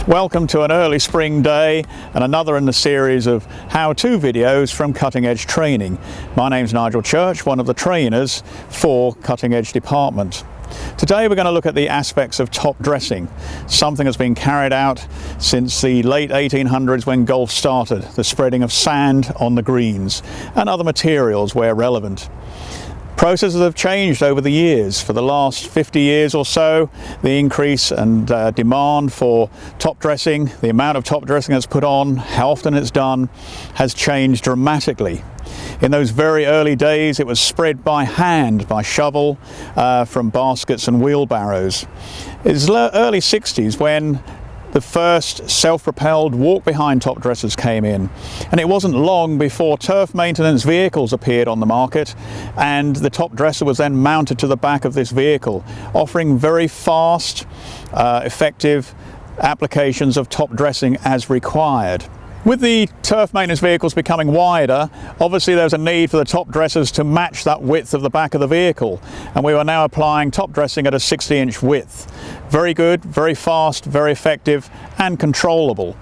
Welcome to an early spring day and another in the series of how-to videos from Cutting Edge Training. My name's Nigel Church, one of the trainers for Cutting Edge Department. Today we're going to look at the aspects of top dressing, something that's been carried out since the late 1800s when golf started, the spreading of sand on the greens and other materials where relevant. Processes have changed over the years. For the last 50 years or so, the increase and demand for top dressing, the amount of top dressing that's put on, how often it's done, has changed dramatically. In those very early days, it was spread by hand, by shovel, from baskets and wheelbarrows. It was early 60s when the first self-propelled walk-behind top dressers came in, and it wasn't long before turf maintenance vehicles appeared on the market, and the top dresser was then mounted to the back of this vehicle, offering very fast, effective applications of top dressing as required. With the turf maintenance vehicles becoming wider, obviously there's a need for the top dressers to match that width of the back of the vehicle, and we are now applying top dressing at a 60-inch width. Very good, very fast, very effective and controllable.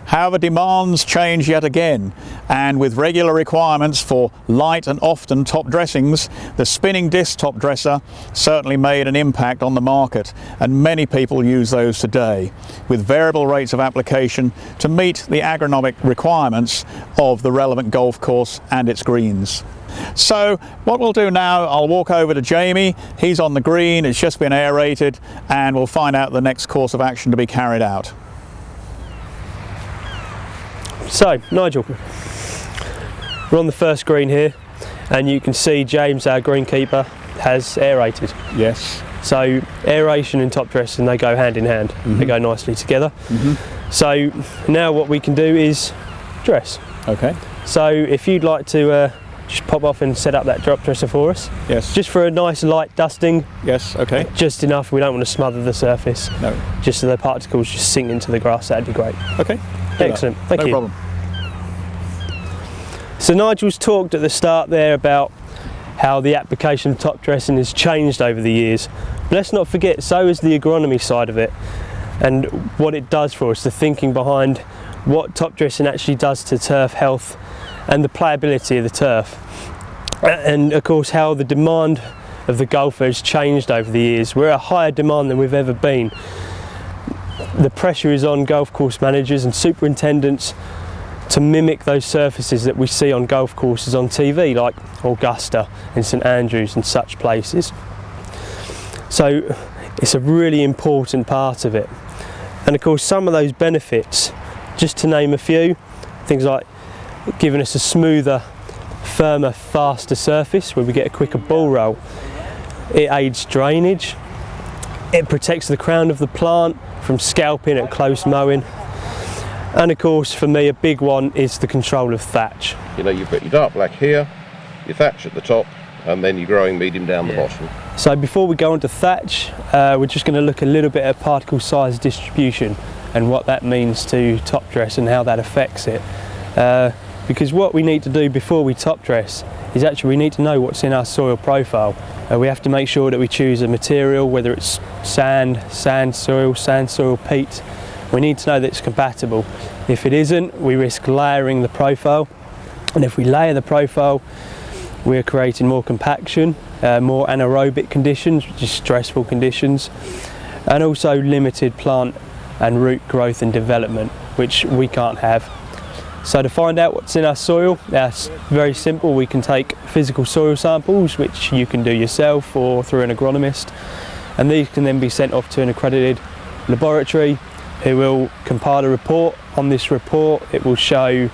However, demands change yet again, and with regular requirements for light and often top dressings, the spinning disc top dresser certainly made an impact on the market, and many people use those today, with variable rates of application to meet the agronomic requirements of the relevant golf course and its greens. So what we'll do now, I'll walk over to Jamie, he's on the green, it's just been aerated, and we'll find out the next course of action to be carried out. So, Nigel, we're on the first green here, and you can see James, our greenkeeper, has aerated. Yes. So, aeration and top dressing, they go hand in hand. They go nicely together. So, now what we can do is dress. Okay. So, if you'd like to just pop off and set up that drop dresser for us. Yes. Just for a nice light dusting. Yes, okay. Just enough, we don't want to smother the surface. No. Just so the particles just sink into the grass, that'd be great. Okay. Excellent, thank you. No problem. So Nigel's talked at the start there about how the application of top dressing has changed over the years. But let's not forget, so is the agronomy side of it and what it does for us, the thinking behind what top dressing actually does to turf health and the playability of the turf. And of course how the demand of the golfer has changed over the years. We're at a higher demand than we've ever been. The pressure is on golf course managers and superintendents to mimic those surfaces that we see on golf courses on TV, like Augusta and St Andrews and such places. So it's a really important part of it. And of course some of those benefits, just to name a few, things like giving us a smoother, firmer, faster surface where we get a quicker ball roll. It aids drainage, it protects the crown of the plant from scalping at close mowing, and of course for me a big one is the control of thatch. You know, you've got your dark black here, your thatch at the top, and then your growing medium down the bottom. So before we go on to thatch, we're just going to look a little bit at particle size distribution and what that means to top dress and how that affects it. Because what we need to do before we top dress is actually we need to know what's in our soil profile. We have to make sure that we choose a material, whether it's sand soil, peat. We need to know that it's compatible. If it isn't, we risk layering the profile, and if we layer the profile, we're creating more compaction, more anaerobic conditions, which is stressful conditions, and also limited plant and root growth and development, which we can't have. So to find out what's in our soil, that's very simple. We can take physical soil samples, which you can do yourself or through an agronomist, and these can then be sent off to an accredited laboratory who will compile a report. On this report it will show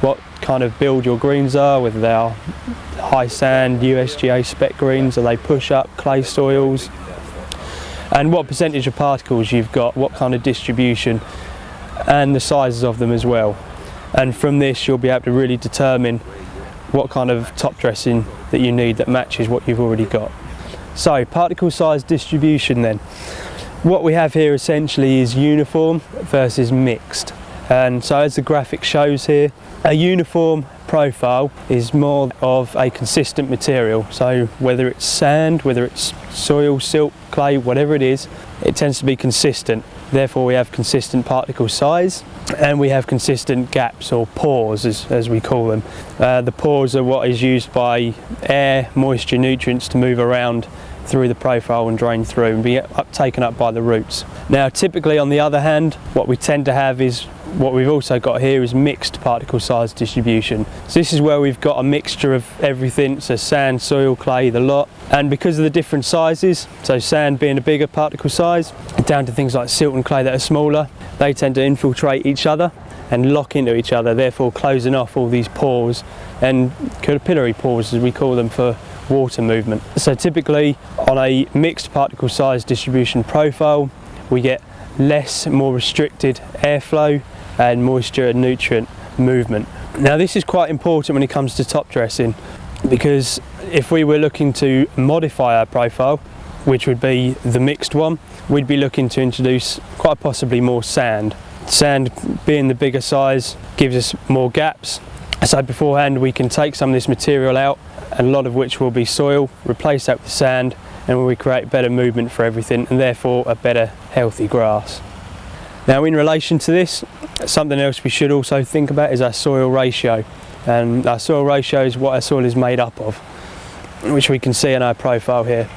what kind of build your greens are, whether they are high sand, USGA spec greens, are they push up, clay soils, and what percentage of particles you've got, what kind of distribution, and the sizes of them as well. And from this you'll be able to really determine what kind of top dressing that you need that matches what you've already got. So particle size distribution then. What we have here essentially is uniform versus mixed. And so as the graphic shows here, a uniform profile is more of a consistent material. So whether it's sand, whether it's soil, silt, clay, whatever it is, it tends to be consistent. therefore we have consistent particle size, and we have consistent gaps, or pores as we call them. The pores are what is used by air, moisture, nutrients to move around through the profile and drain through and be taken up by the roots. Now typically, on the other hand, what we tend to have is what we've also got here is mixed particle size distribution. So this is where we've got a mixture of everything, so sand, soil, clay, the lot. And because of the different sizes, so sand being a bigger particle size, down to things like silt and clay that are smaller, they tend to infiltrate each other and lock into each other, therefore closing off all these pores, and capillary pores as we call them, for water movement. So typically on a mixed particle size distribution profile, we get less, more restricted airflow and moisture and nutrient movement. Now this is quite important when it comes to top dressing, because if we were looking to modify our profile, which would be the mixed one, we'd be looking to introduce quite possibly more sand. Sand being the bigger size gives us more gaps, so beforehand we can take some of this material out, and a lot of which will be soil, replace that with sand, and we create better movement for everything, and therefore a better healthy grass. Now in relation to this, something else we should also think about is our soil ratio. And our soil ratio is what our soil is made up of, which we can see in our profile here.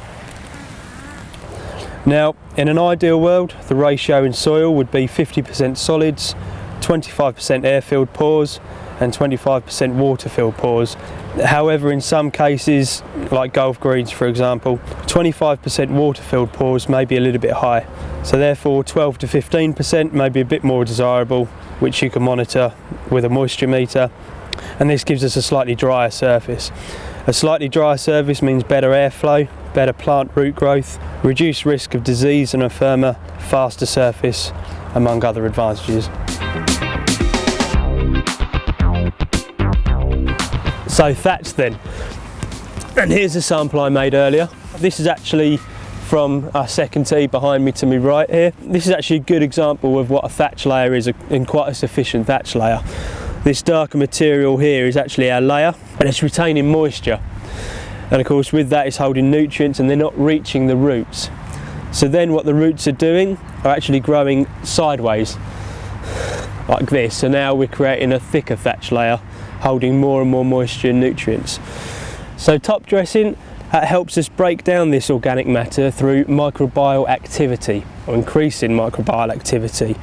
Now in an ideal world, the ratio in soil would be 50% solids, 25% air-filled pores and 25% water-filled pores. However, in some cases, like golf greens for example, 25% water-filled pores may be a little bit high. So therefore 12 to 15% may be a bit more desirable, which you can monitor with a moisture meter. And this gives us a slightly drier surface. A slightly drier surface means better airflow, better plant root growth, reduced risk of disease, and a firmer, faster surface, among other advantages. So thatch then, and here's a sample I made earlier. This is actually from our second tee behind me to my right here. This is actually a good example of what a thatch layer is, in quite a sufficient thatch layer. This darker material here is actually our layer, and it's retaining moisture, and of course with that it's holding nutrients and they're not reaching the roots. So then what the roots are doing are actually growing sideways like this, so now we're creating a thicker thatch layer holding more and more moisture and nutrients. So top dressing helps us break down this organic matter through microbial activity, or increasing microbial activity.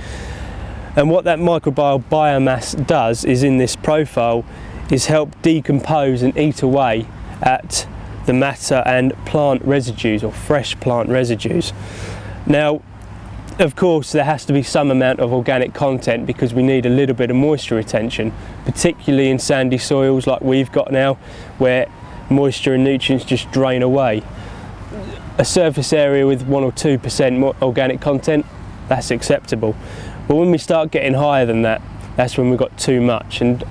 And what that microbial biomass does is, in this profile, is help decompose and eat away at the matter and plant residues, or fresh plant residues. Now of course there has to be some amount of organic content, because we need a little bit of moisture retention, particularly in sandy soils like we've got now, where moisture and nutrients just drain away. A surface area with 1 or 2% organic content, that's acceptable. But when we start getting higher than that, that's when we've got too much, and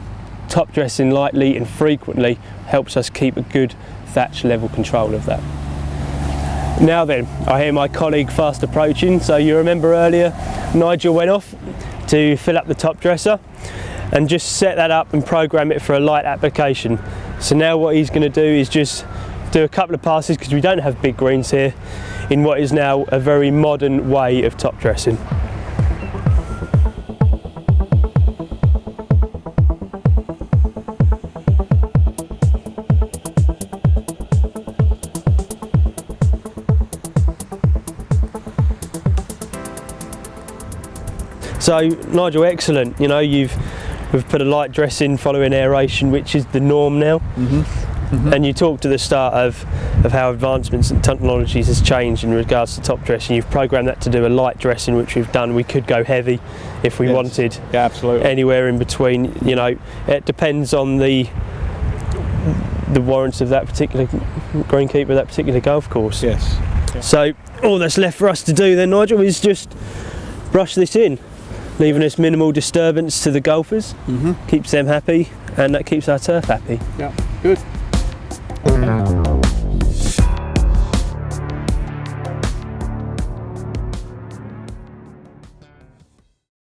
top dressing lightly and frequently helps us keep a good thatch level control of that. Now then, I hear my colleague fast approaching. So you remember earlier Nigel went off to fill up the top dresser and just set that up and program it for a light application. So now what he's going to do is just do a couple of passes, because we don't have big greens here, in what is now a very modern way of top dressing. So Nigel, excellent. You know, we've put a light dressing following aeration, which is the norm now. And you talked at the start of how advancements and technologies has changed in regards to top dressing. You've programmed that to do a light dressing, which we've done. We could go heavy if we wanted. Yeah, absolutely. Anywhere in between. You know, it depends on the warrants of that particular greenkeeper, that particular golf course. Yes. Yeah. So all that's left for us to do then, Nigel, is just brush this in, leaving us minimal disturbance to the golfers. Keeps them happy, and that keeps our turf happy. Yeah, good.